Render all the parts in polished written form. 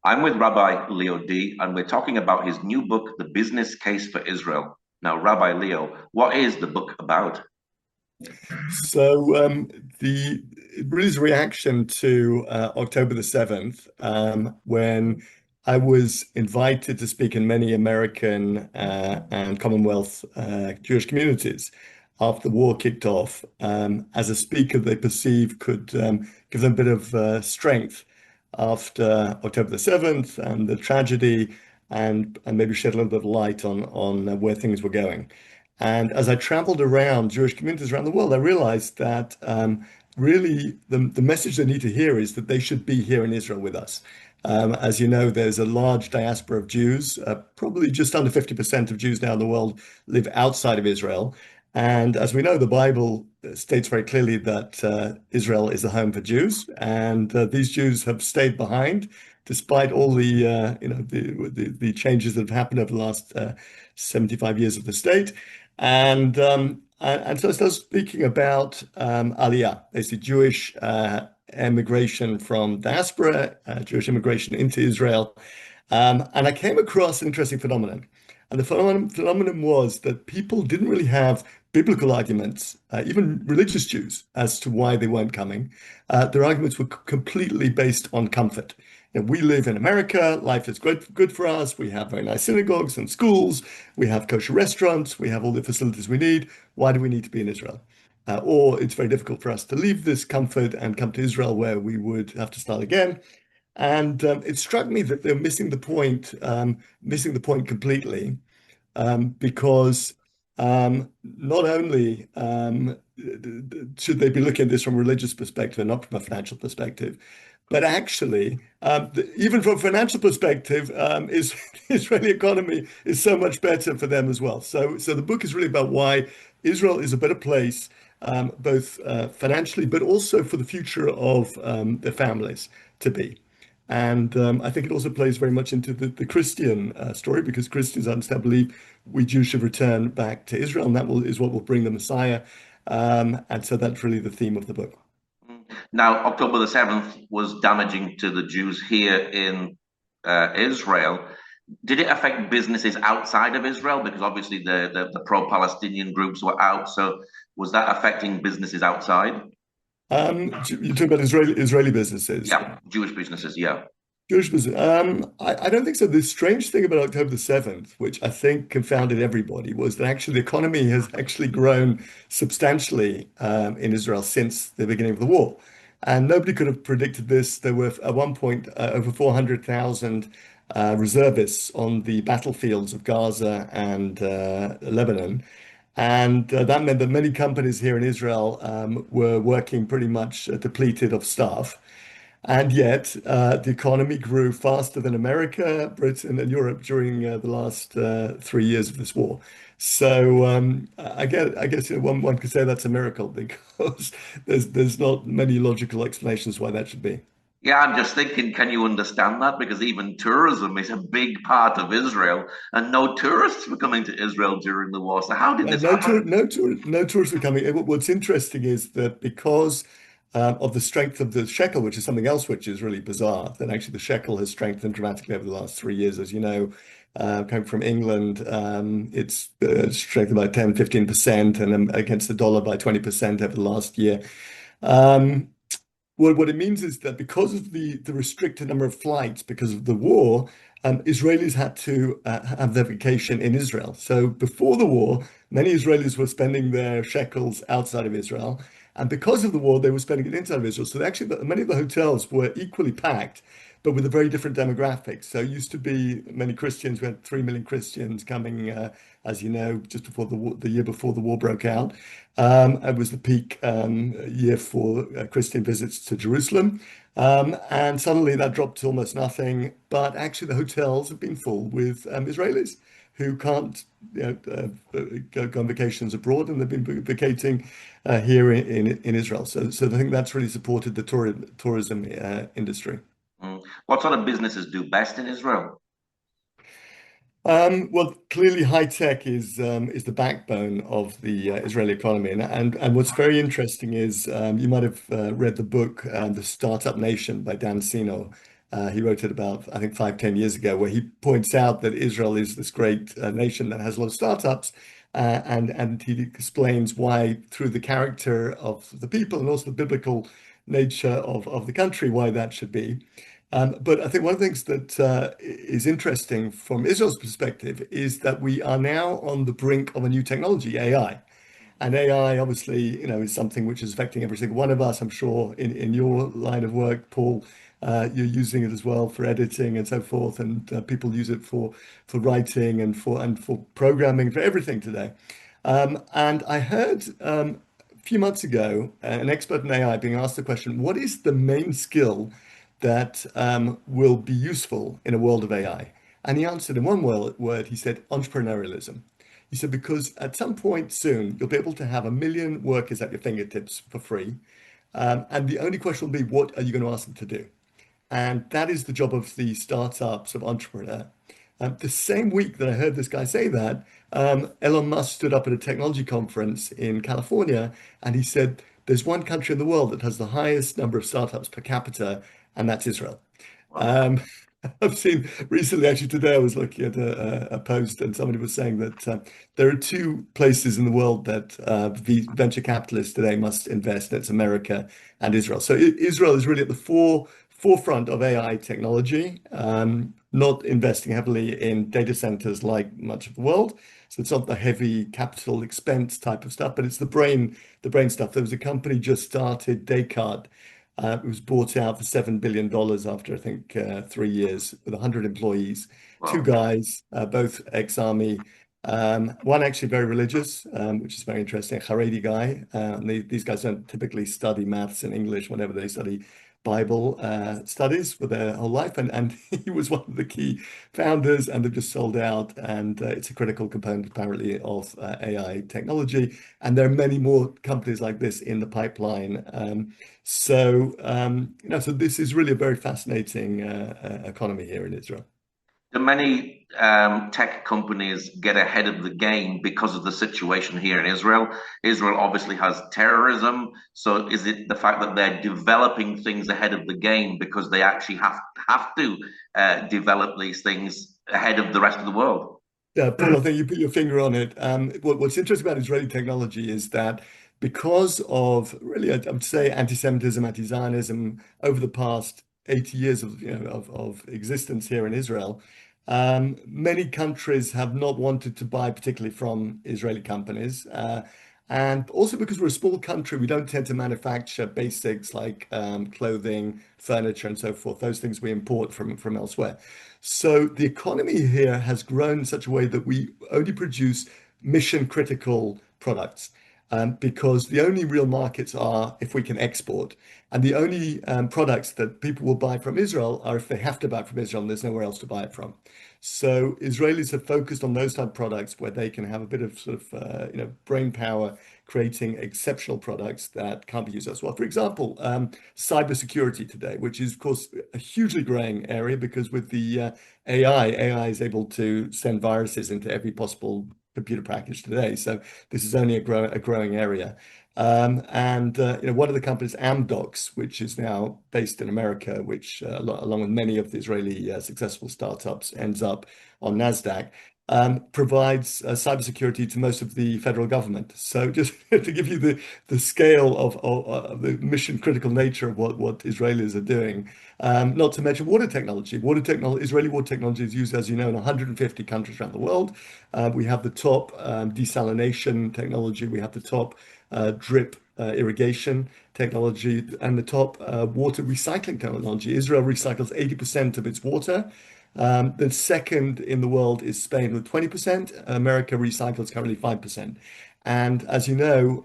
I'm with Rabbi Leo Dee, and we're talking about his new book, The Business Case for Israel. Now, Rabbi Leo, what is the book about? The it really is a reaction to October the 7th, when I was invited to speak in many American and Commonwealth Jewish communities after the war kicked off, as a speaker they perceived could give them a bit of strength after October the 7th and the tragedy, and maybe shed a little bit of light on where things were going. And as I traveled around Jewish communities around the world, I realized that really the message they need to hear is that they should be here in Israel with us. As you know, there's a large diaspora of Jews. Probably just under 50% of Jews now in the world live outside of Israel. And as we know, the Bible states very clearly that Israel is the home for Jews, and these Jews have stayed behind despite all the the changes that have happened over the last 75 years of the state. And so I started speaking about Aliyah, basically Jewish immigration from diaspora, Jewish immigration into Israel. And I came across an interesting phenomenon. And the phenomenon was that people didn't really have biblical arguments, even religious Jews, as to why they weren't coming. Their arguments were completely based on comfort. We live in America, life is good for us. We have very nice synagogues and schools. We have kosher restaurants. We have all the facilities we need. Why do we need to be in Israel? Or it's very difficult for us to leave this comfort and come to Israel where we would have to start again. And it struck me that they're missing the point completely, because not only should they be looking at this from a religious perspective and not from a financial perspective, but actually, even from a financial perspective, is the Israeli economy is so much better for them as well. So the book is really about why Israel is a better place, both financially, but also for the future of their families to be. And I think it also plays very much into the Christian story, because Christians understand, believe we Jews should return back to Israel, and is what will bring the Messiah. And so that's really the theme of the book. Now, October the 7th was damaging to the Jews here in Israel. Did it affect businesses outside of Israel? Because obviously the pro-Palestinian groups were out. So was that affecting businesses outside? You talk about Israeli businesses. Yeah, Jewish businesses, yeah. Jewish business. I don't think so. The strange thing about October the 7th, which I think confounded everybody, was that actually the economy has actually grown substantially in Israel since the beginning of the war. And nobody could have predicted this. There were at one point over 400,000 reservists on the battlefields of Gaza and Lebanon. And that meant that many companies here in Israel were working pretty much depleted of staff. And yet, the economy grew faster than America, Britain, and Europe during the last 3 years of this war. So I guess one could say that's a miracle, because there's not many logical explanations why that should be. Yeah, I'm just thinking, can you understand that? Because even tourism is a big part of Israel, and no tourists were coming to Israel during the war. So how did this happen? No tourists are coming. What's interesting is that because of the strength of the shekel, which is something else which is really bizarre, that actually the shekel has strengthened dramatically over the last 3 years. As you know, coming from England, it's strengthened by 10, 15%, and against the dollar by 20% over the last year. Um, well, what it means is that because of the restricted number of flights, because of the war, Israelis had to have their vacation in Israel. So before the war, many Israelis were spending their shekels outside of Israel. And because of the war, they were spending it inside of Israel. So actually, many of the hotels were equally packed, but with a very different demographic. So it used to be many Christians. We had 3 million Christians coming, as you know, just before the year before the war broke out. It was the peak year for Christian visits to Jerusalem. And suddenly that dropped to almost nothing. But actually, the hotels have been full with Israelis who can't go on vacations abroad, and they've been vacating here in Israel. So I think that's really supported the tourism industry. What sort of businesses do best in Israel? Well, clearly, high tech is the backbone of the Israeli economy, and what's very interesting is you might have read the book "The Startup Nation" by Dan Sino. He wrote it about, I think, 5, 10 years ago, where he points out that Israel is this great nation that has a lot of startups. And he explains why, through the character of the people and also the biblical nature of the country, why that should be. But I think one of the things that is interesting from Israel's perspective is that we are now on the brink of a new technology, AI. And AI, obviously, is something which is affecting every single one of us. I'm sure in your line of work, Paul, you're using it as well for editing and so forth, and people use it for writing and for programming, for everything today. And I heard a few months ago an expert in AI being asked the question, what is the main skill that will be useful in a world of AI? And he answered in one word, he said entrepreneurialism. He said, because at some point soon, you'll be able to have 1 million workers at your fingertips for free. And the only question will be, what are you going to ask them to do? And that is the job of the startup sort of entrepreneur. The same week that I heard this guy say that, Elon Musk stood up at a technology conference in California and he said, there's one country in the world that has the highest number of startups per capita, and that's Israel. Wow. Um, I've seen recently, actually today, I was looking at a post and somebody was saying that there are two places in the world that venture capitalists today must invest. It's America and Israel. So Israel is really at the forefront of AI technology, not investing heavily in data centers like much of the world. So it's not the heavy capital expense type of stuff, but it's the brain stuff. There was a company just started, Descartes. It was bought out for $7 billion after, I think, 3 years with 100 employees. Two Wow. guys, both ex-army. One actually very religious, which is very interesting, a Haredi guy. These guys don't typically study maths and English whenever they study Bible studies for their whole life. And he was one of the key founders, and they've just sold out. And it's a critical component, apparently, of AI technology. And there are many more companies like this in the pipeline. So this is really a very fascinating economy here in Israel. Do many tech companies get ahead of the game because of the situation here in Israel? Israel obviously has terrorism. So is it the fact that they're developing things ahead of the game because they actually have to develop these things ahead of the rest of the world? Yeah, Paul, I think you put your finger on it. What's interesting about Israeli technology is that because of really, I would say, anti-Semitism, anti-Zionism over the past 80 years of existence here in Israel, many countries have not wanted to buy particularly from Israeli companies. And also because we're a small country, we don't tend to manufacture basics like clothing, furniture, and so forth. Those things we import from elsewhere. So the economy here has grown in such a way that we only produce mission critical products. Because the only real markets are if we can export. And the only products that people will buy from Israel are if they have to buy from Israel and there's nowhere else to buy it from. So Israelis have focused on those type of products where they can have a bit of sort of brain power, creating exceptional products that can't be used elsewhere. For example, cybersecurity today, which is of course a hugely growing area because with the AI is able to send viruses into every possible computer package today. So this is only a growing area. And one of the companies, Amdocs, which is now based in America, which along with many of the Israeli successful startups ends up on NASDAQ, provides cybersecurity to most of the federal government. So just to give you the scale of the mission critical nature of what Israelis are doing, not to mention water technology. Israeli water technology is used, as you know, in 150 countries around the world. We have the top desalination technology. We have the top drip irrigation technology and the top water recycling technology. Israel recycles 80% of its water. The second in the world is Spain with 20%. America recycles currently 5%. And as you know,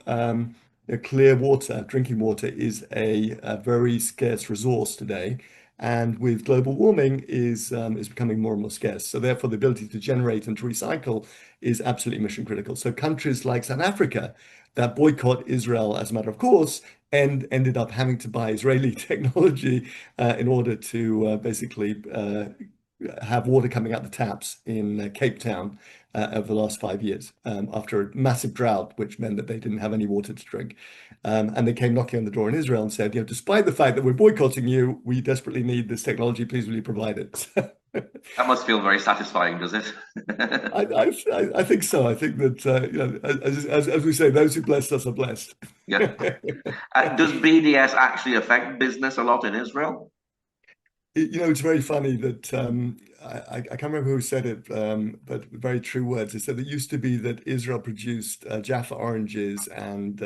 clear water, drinking water, is a very scarce resource today. And with global warming is becoming more and more scarce. So therefore, the ability to generate and to recycle is absolutely mission critical. So countries like South Africa that boycott Israel as a matter of course and ended up having to buy Israeli technology in order to basically have water coming out the taps in Cape Town over the last 5 years after a massive drought, which meant that they didn't have any water to drink. And they came knocking on the door in Israel and said, despite the fact that we're boycotting you, we desperately need this technology. Please, will you provide it? That must feel very satisfying, does it? I think so. I think that as we say, those who bless us are blessed. Yeah. Does BDS actually affect business a lot in Israel? It's very funny that I can't remember who said it, but very true words. They said it used to be that Israel produced Jaffa oranges and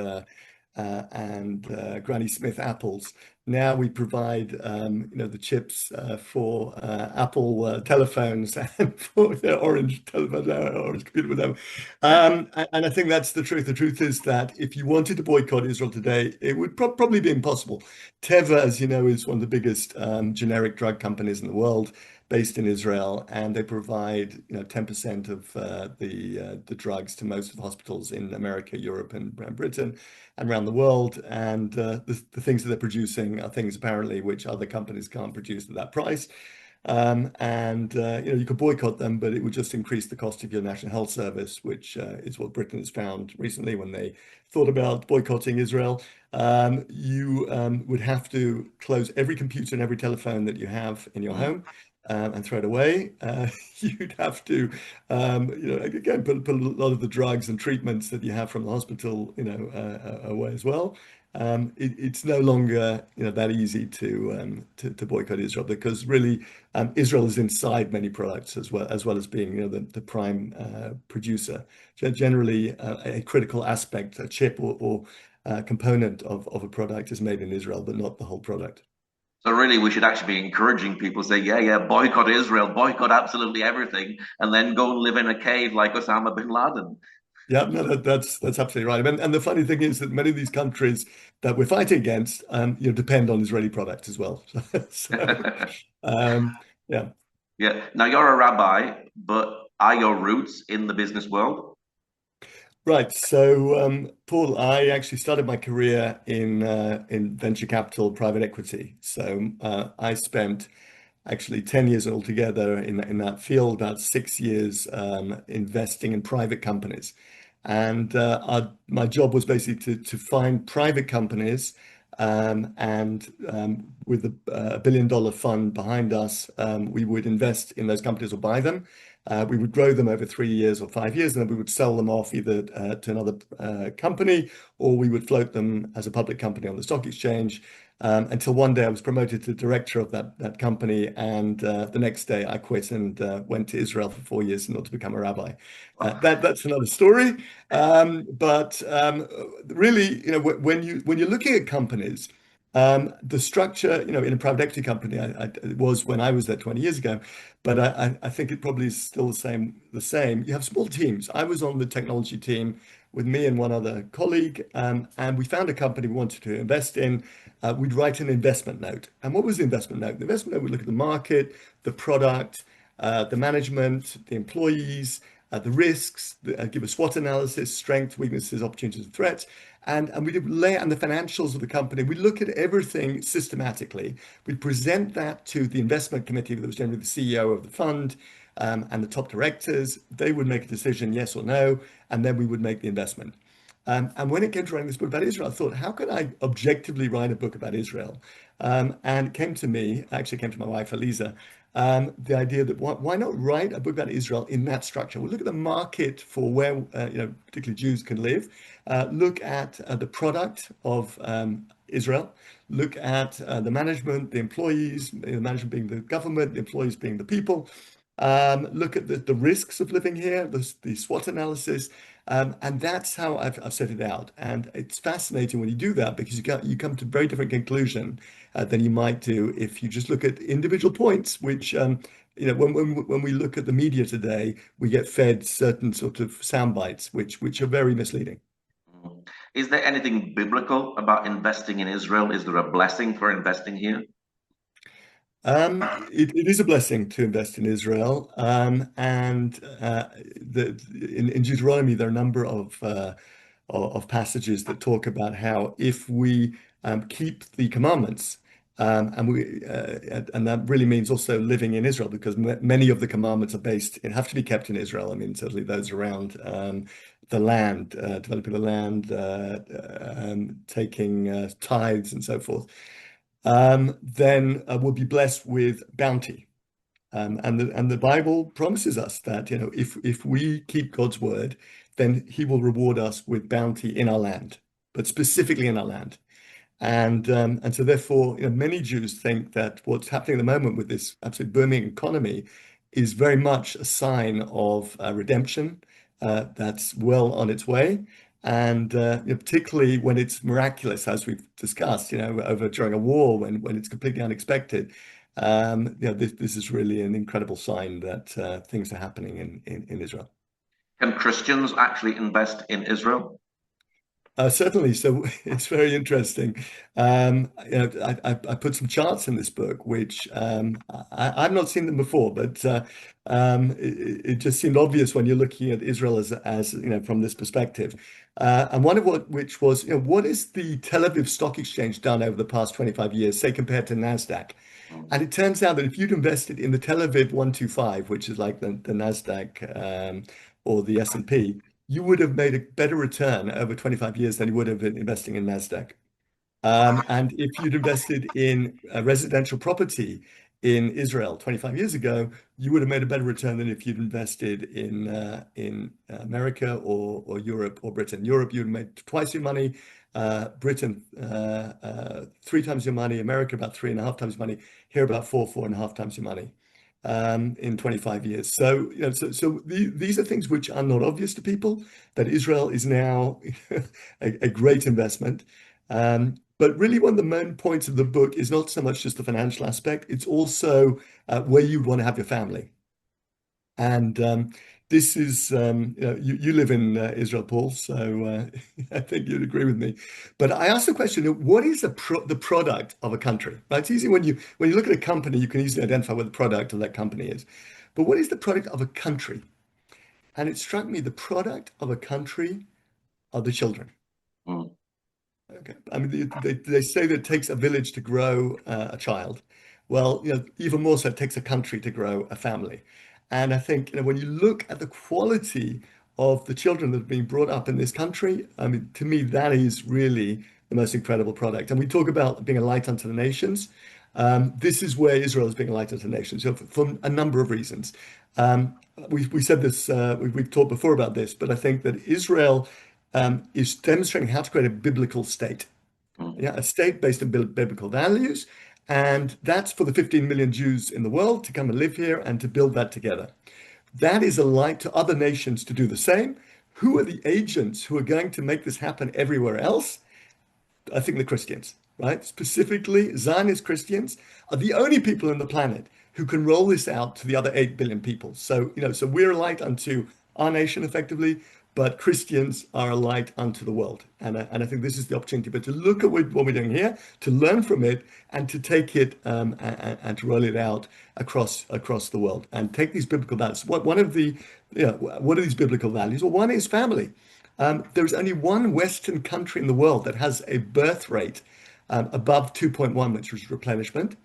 Granny Smith apples. Now we provide, the chips for Apple telephones and for orange telephones, orange computer, whatever. And I think that's the truth. The truth is that if you wanted to boycott Israel today, it would probably be impossible. Teva, as you know, is one of the biggest generic drug companies in the world, based in Israel, and they provide 10% of the drugs to most of the hospitals in America, Europe, and Britain, and around the world. And the things that they're producing are things apparently which other companies can't produce at that price. And you could boycott them, but it would just increase the cost of your national health service, which is what Britain has found recently when they thought about boycotting Israel. You would have to close every computer and every telephone that you have in your home. And throw it away. You'd have to, again, put a lot of the drugs and treatments that you have from the hospital, away as well. It's no longer, that easy to boycott Israel, because really, Israel is inside many products as well as being, the prime producer. Generally, a critical aspect, a chip or component of a product is made in Israel, but not the whole product. So really, we should actually be encouraging people to say, yeah, yeah, boycott Israel, boycott absolutely everything, and then go and live in a cave like Osama bin Laden. Yeah, no, that's absolutely right. And the funny thing is that many of these countries that we're fighting against, depend on Israeli products as well. So, yeah. Yeah. Now you're a rabbi, but are your roots in the business world? Right. So, Paul, I actually started my career in venture capital, private equity. So, I spent actually 10 years altogether in that field, about 6 years investing in private companies. And my job was basically to find private companies, and with a $1 billion fund behind us, we would invest in those companies or buy them. We would grow them over 3 years or 5 years, and then we would sell them off either to another company, or we would float them as a public company on the stock exchange. Until one day I was promoted to director of that company, and the next day I quit and went to Israel for 4 years in order to become a rabbi. That's another story. But really, when you're looking at companies, the structure, in a private equity company, it was when I was there 20 years ago, but I think it probably is still the same. You have small teams. I was on the technology team with me and one other colleague, and we found a company we wanted to invest in. We'd write an investment note. And what was the investment note? The investment note would look at the market, the product, the management, the employees, the risks, give a SWOT analysis, strengths, weaknesses, opportunities, and threats. And we did lay out the financials of the company. We look at everything systematically. We present that to the investment committee, that was generally the CEO of the fund, and the top directors. They would make a decision, yes or no, and then we would make the investment. And when it came to writing this book about Israel, I thought, how can I objectively write a book about Israel? And it came to me, actually came to my wife, Eliza, the idea that why not write a book about Israel in that structure? We'll look at the market for where, particularly Jews can live. Look at the product of Israel. Look at the management, the employees, the management being the government, the employees being the people. Look at the risks of living here, the SWOT analysis, and that's how I've set it out. And it's fascinating when you do that, because you come to a very different conclusion than you might do if you just look at individual points, which when we look at the media today, we get fed certain sort of sound bites, which are very misleading. Is there anything biblical about investing in Israel? Is there a blessing for investing here? It is a blessing to invest in Israel, and in Deuteronomy there are a number of passages that talk about how if we keep the commandments, And that really means also living in Israel, because many of the commandments are based and have to be kept in Israel. I mean, certainly those around the land, developing the land, taking tithes and so forth. Then we'll be blessed with bounty. And the Bible promises us that, if we keep God's word, then He will reward us with bounty in our land, but specifically in our land. And so therefore, many Jews think that what's happening at the moment with this absolute booming economy is very much a sign of redemption that's well on its way. And particularly when it's miraculous, as we've discussed, over during a war, when it's completely unexpected. This is really an incredible sign that things are happening in Israel. Can Christians actually invest in Israel? Certainly. So it's very interesting. I put some charts in this book, which I've not seen them before, but it just seemed obvious when you're looking at Israel as from this perspective. And one of which was, what is the Tel Aviv Stock Exchange done over the past 25 years, say compared to NASDAQ? And it turns out that if you'd invested in the Tel Aviv 125, which is like the NASDAQ or the S&P, you would have made a better return over 25 years than you would have been investing in NASDAQ. And if you'd invested in residential property in Israel 25 years ago, you would have made a better return than if you'd invested in America or Europe or Britain. Europe, you'd have made twice your money. Britain, 3 times your money. America, about 3.5 times your money. Here, about 4.5 times your money in 25 years. So, these are things which are not obvious to people, that Israel is now a great investment. But really, one of the main points of the book is not so much just the financial aspect, it's also where you'd want to have your family. And this is, you live in Israel, Paul, so I think you'd agree with me. But I asked the question, what is the product of a country? Right? It's easy when you look at a company, you can easily identify what the product of that company is. But what is the product of a country? And it struck me, the product of a country are the children. Mm. Okay. I mean, they say that it takes a village to grow a child. Well, even more so, it takes a country to grow a family. And I think, when you look at the quality of the children that are being brought up in this country, I mean, to me, that is really the most incredible product. And we talk about being a light unto the nations. This is where Israel is being a light unto the nations, for a number of reasons. We said this, we've talked before about this, but I think that Israel is demonstrating how to create a biblical state. Yeah, a state based on biblical values. And that's for the 15 million Jews in the world to come and live here and to build that together. That is a light to other nations to do the same. Who are the agents who are going to make this happen everywhere else? I think the Christians, right? Specifically, Zionist Christians are the only people on the planet who can roll this out to the other 8 billion people. So, so we're a light unto our nation effectively, but Christians are a light unto the world. And I think this is the opportunity, but to look at what we're doing here, to learn from it, and to take it and to roll it out across the world, and take these biblical values. What are these biblical values? Well, one is family. There's only one Western country in the world that has a birth rate above 2.1, which is replenishment,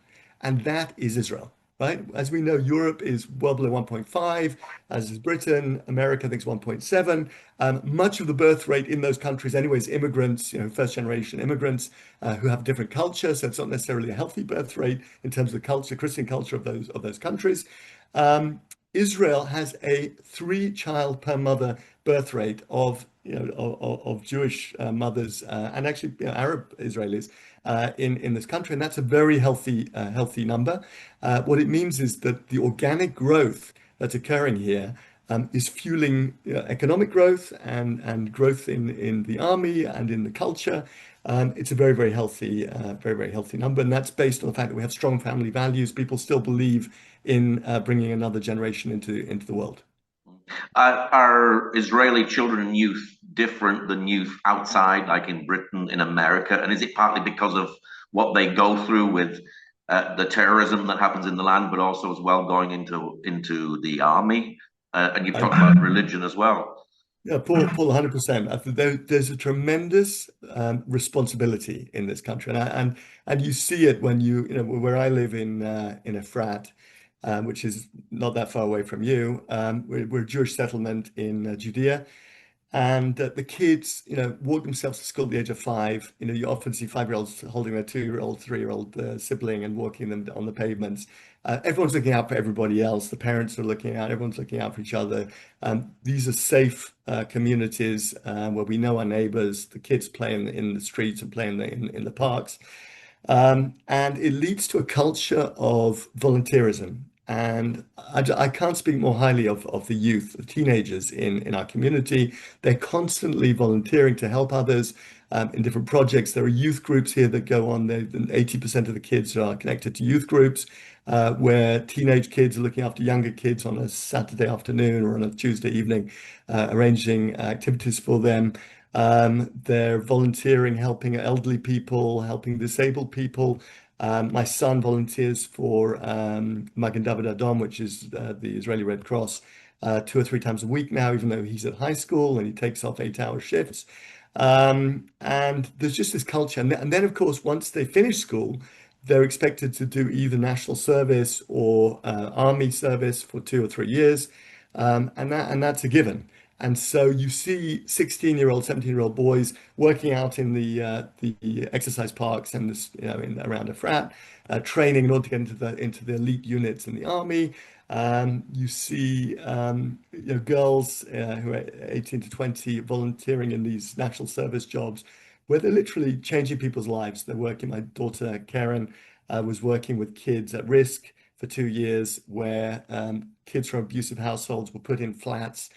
and that is Israel. Right? As we know, Europe is well below 1.5, as is Britain. America, I think, is 1.7. Much of the birth rate in those countries, anyways, immigrants, first generation immigrants who have a different culture. So it's not necessarily a healthy birth rate in terms of the culture, Christian culture of those countries. Israel has a 3-child per mother birth rate of Jewish mothers and actually Arab Israelis in this country, and that's a very healthy number. What it means is that the organic growth that's occurring here is fueling economic growth and growth in the army and in the culture. It's a very, very healthy number, and that's based on the fact that we have strong family values. People still believe in bringing another generation into the world. Are Israeli children and youth different than youth outside, like in Britain, in America? And is it partly because of what they go through with the terrorism that happens in the land, but also as well going into the army? And you've talked about religion as well. Yeah, Paul, 100%. I think there's a tremendous responsibility in this country, and you see it when you know where I live in a frat, which is not that far away from you. We're a Jewish settlement in Judea, and the kids, walk themselves to school at the age of 5. You often see 5-year-olds holding their 2-year-old, 3-year-old sibling and walking them on the pavements. Everyone's looking out for everybody else. The parents are looking out. Everyone's looking out for each other. These are safe communities where we know our neighbors. The kids play in the streets and play in the parks. And it leads to a culture of volunteerism. And I can't speak more highly of the youth, the teenagers in our community. They're constantly volunteering to help others in different projects. There are youth groups here that go on. 80% of the kids are connected to youth groups where teenage kids are looking after younger kids on a Saturday afternoon or on a Tuesday evening, arranging activities for them. They're volunteering, helping elderly people, helping disabled people. My son volunteers for Magen David Adom, which is the Israeli Red Cross, 2 or 3 times a week now, even though he's at high school and he takes off 8-hour shifts. And there's just this culture. And then, of course, once they finish school, they're expected to do either national service or army service for 2 or 3 years. And that's a given. And so you see 16-year-old, 17-year-old boys working out in the exercise parks and this, around a frat, training in order to get into the elite units in the army. You see girls who are 18 to 20 volunteering in these national service jobs where they're literally changing people's lives. They're working. My daughter Karen was working with kids at risk for 2 years, where kids from abusive households were put in flats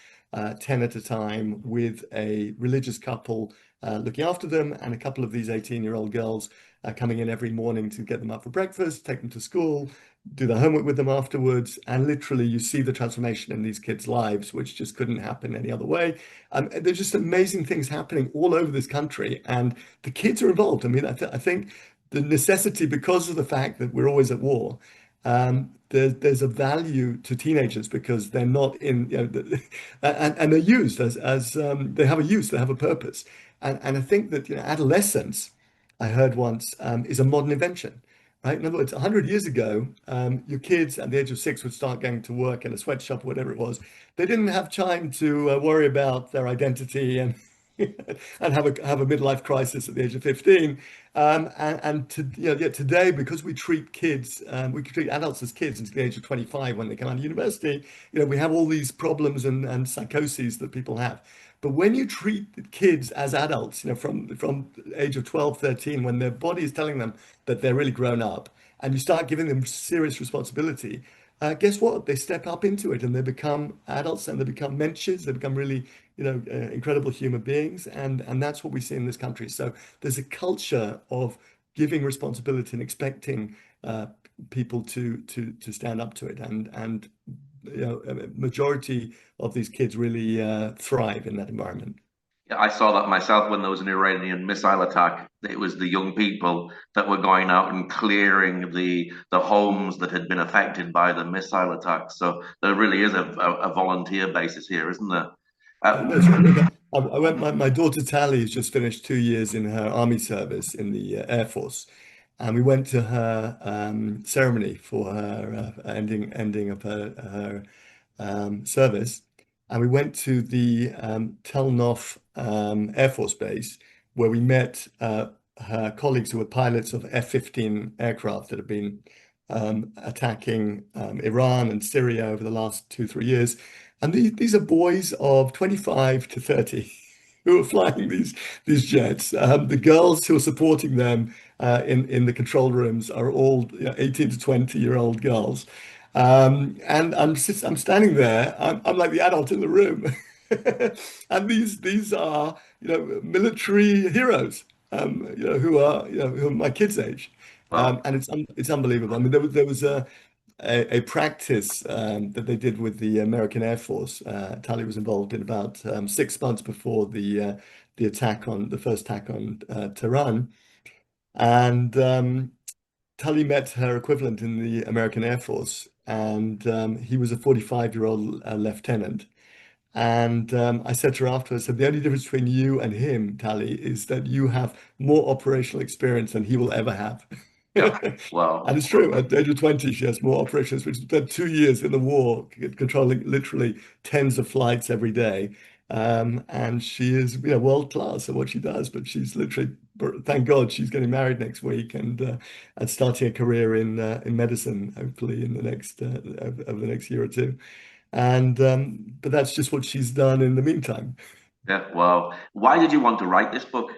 10 at a time with a religious couple looking after them, and a couple of these 18-year-old girls coming in every morning to get them up for breakfast, take them to school, do their homework with them afterwards. And literally, you see the transformation in these kids' lives, which just couldn't happen any other way. There's just amazing things happening all over this country, and the kids are involved. I mean, I think the necessity, because of the fact that we're always at war, there's a value to teenagers because they're not in, and they're used as they have a use, they have a purpose. And I think that, adolescence, I heard once, is a modern invention, right? In other words, 100 years ago, your kids at the age of 6 would start going to work in a sweatshop or whatever it was. They didn't have time to worry about their identity and and have a midlife crisis at the age of 15. Yet today, because we treat kids, we treat adults as kids until the age of 25 when they come out of university, we have all these problems and psychoses that people have. But when you treat kids as adults, from the age of 12, 13, when their body is telling them that they're really grown up, and you start giving them serious responsibility, guess what? They step up into it and they become adults and they become mensches. They become really, incredible human beings. And that's what we see in this country. So there's a culture of giving responsibility and expecting people to stand up to it. And a majority of these kids really thrive in that environment. Yeah, I saw that myself when there was an Iranian missile attack. It was the young people that were going out and clearing the homes that had been affected by the missile attack. So there really is a volunteer basis here, isn't there? That's right. Look, I went. My daughter Tally has just finished 2 years in her army service in the Air Force, and we went to her ceremony for her ending of her service, and we went to the Tel Nof Air Force Base where we met her colleagues who were pilots of F-15 aircraft that have been attacking Iran and Syria over the last 2, 3 years. And these are boys of 25 to 30 who are flying these jets. The girls who are supporting them in the control rooms are all 18 to 20-year-old girls. And I'm standing there. I'm like the adult in the room, and these are military heroes, who are my kids' age, Well, and it's unbelievable. I mean, there was a practice that they did with the American Air Force. Tali was involved in about 6 months before the attack on the first attack on Tehran, and Tully met her equivalent in the American Air Force, and he was a 45-year-old lieutenant. And I said to her afterwards, I said, the only difference between you and him, Tally, is that you have more operational experience than he will ever have. Yeah. And Well, it's true. At the age of 20, she has more operations, which spent 2 years in the war, controlling literally tens of flights every day. And she is, world class at what she does. But she's literally, thank God, she's getting married next week and starting a career in medicine, hopefully in the next over the next year or two. And but that's just what she's done in the meantime. yeah. Well, why did you want to write this book?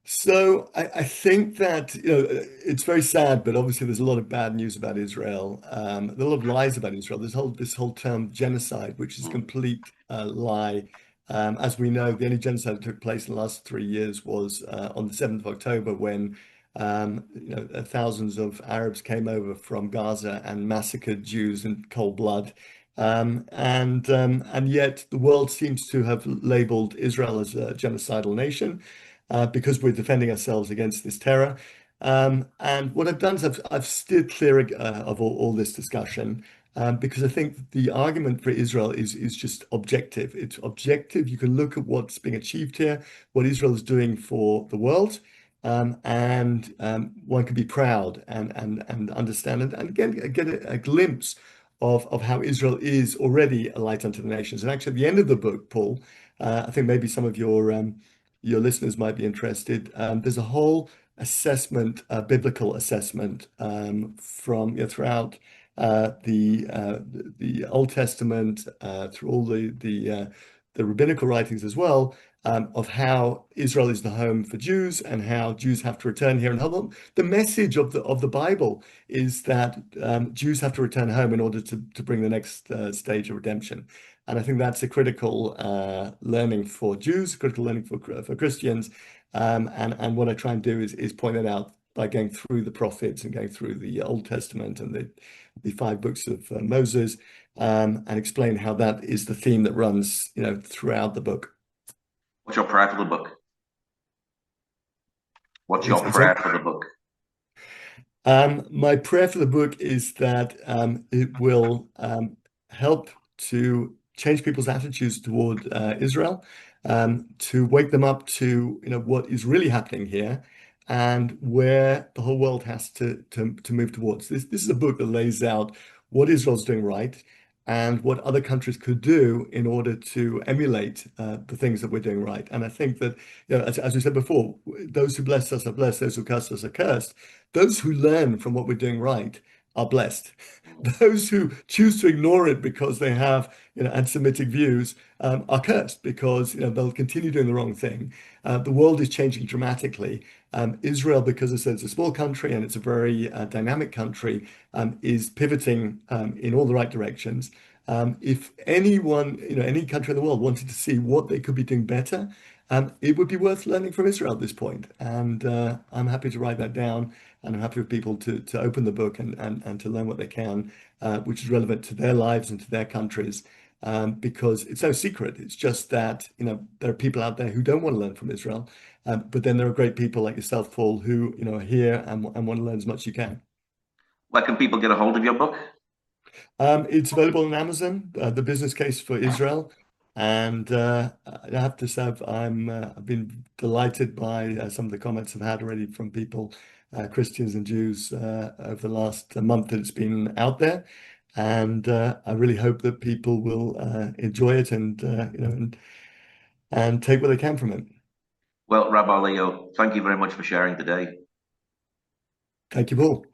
So I think that it's very sad, but obviously there's a lot of bad news about Israel. There are a lot of lies about Israel. This whole term genocide, which is a Mm. complete lie. As we know, the only genocide that took place in the last 3 years was on the 7th of October when thousands of Arabs came over from Gaza and massacred Jews in cold blood. And yet the world seems to have labeled Israel as a genocidal nation because we're defending ourselves against this terror. And what I've done is I've steered clear of all this discussion because I think the argument for Israel is just objective. It's objective. You can look at what's being achieved here, what Israel is doing for the world, and one can be proud and understand and again get a glimpse of how Israel is already a light unto the nations. And actually, at the end of the book, Paul, I think maybe some of your listeners might be interested. There's a whole assessment, biblical assessment from throughout the Old Testament, through all the rabbinical writings as well, of how Israel is the home for Jews and how Jews have to return here. And how the message of the Bible is that Jews have to return home in order to bring the next stage of redemption. And I think that's a critical learning for Jews, critical learning for Christians. And what I try and do is point that out by going through the prophets and going through the Old Testament and the five books of Moses, and explain how that is the theme that runs, throughout the book. What's your prayer for the book? What's your Sorry? prayer for the book? My prayer for the book is that it will help to change people's attitudes toward Israel, to wake them up to what is really happening here, and where the whole world has to move towards. This is a book that lays out what Israel's doing right and what other countries could do in order to emulate the things that we're doing right. And I think that, as we said before, those who bless us are blessed, those who curse us are cursed. Those who learn from what we're doing right are blessed. Those who choose to ignore it because they have, anti-Semitic views, are cursed because, they'll continue doing the wrong thing. The world is changing dramatically. Israel, because I said it's a small country and it's a very dynamic country, is pivoting in all the right directions. If anyone, any country in the world wanted to see what they could be doing better, it would be worth learning from Israel at this point. And I'm happy to write that down, and I'm happy for people to open the book and to learn what they can, which is relevant to their lives and to their countries. Because it's no secret. It's just that, there are people out there who don't want to learn from Israel. But then there are great people like yourself, Paul, who, are here and want to learn as much as you can. Where can people get a hold of your book? It's available on Amazon, The Business Case for Israel. And I have to say, I've been delighted by some of the comments I've had already from people, Christians and Jews, over the last month that it's been out there. And I really hope that people will enjoy it and and take what they can from it. Well, Rabbi Leo, thank you very much for sharing today. Thank you, Paul.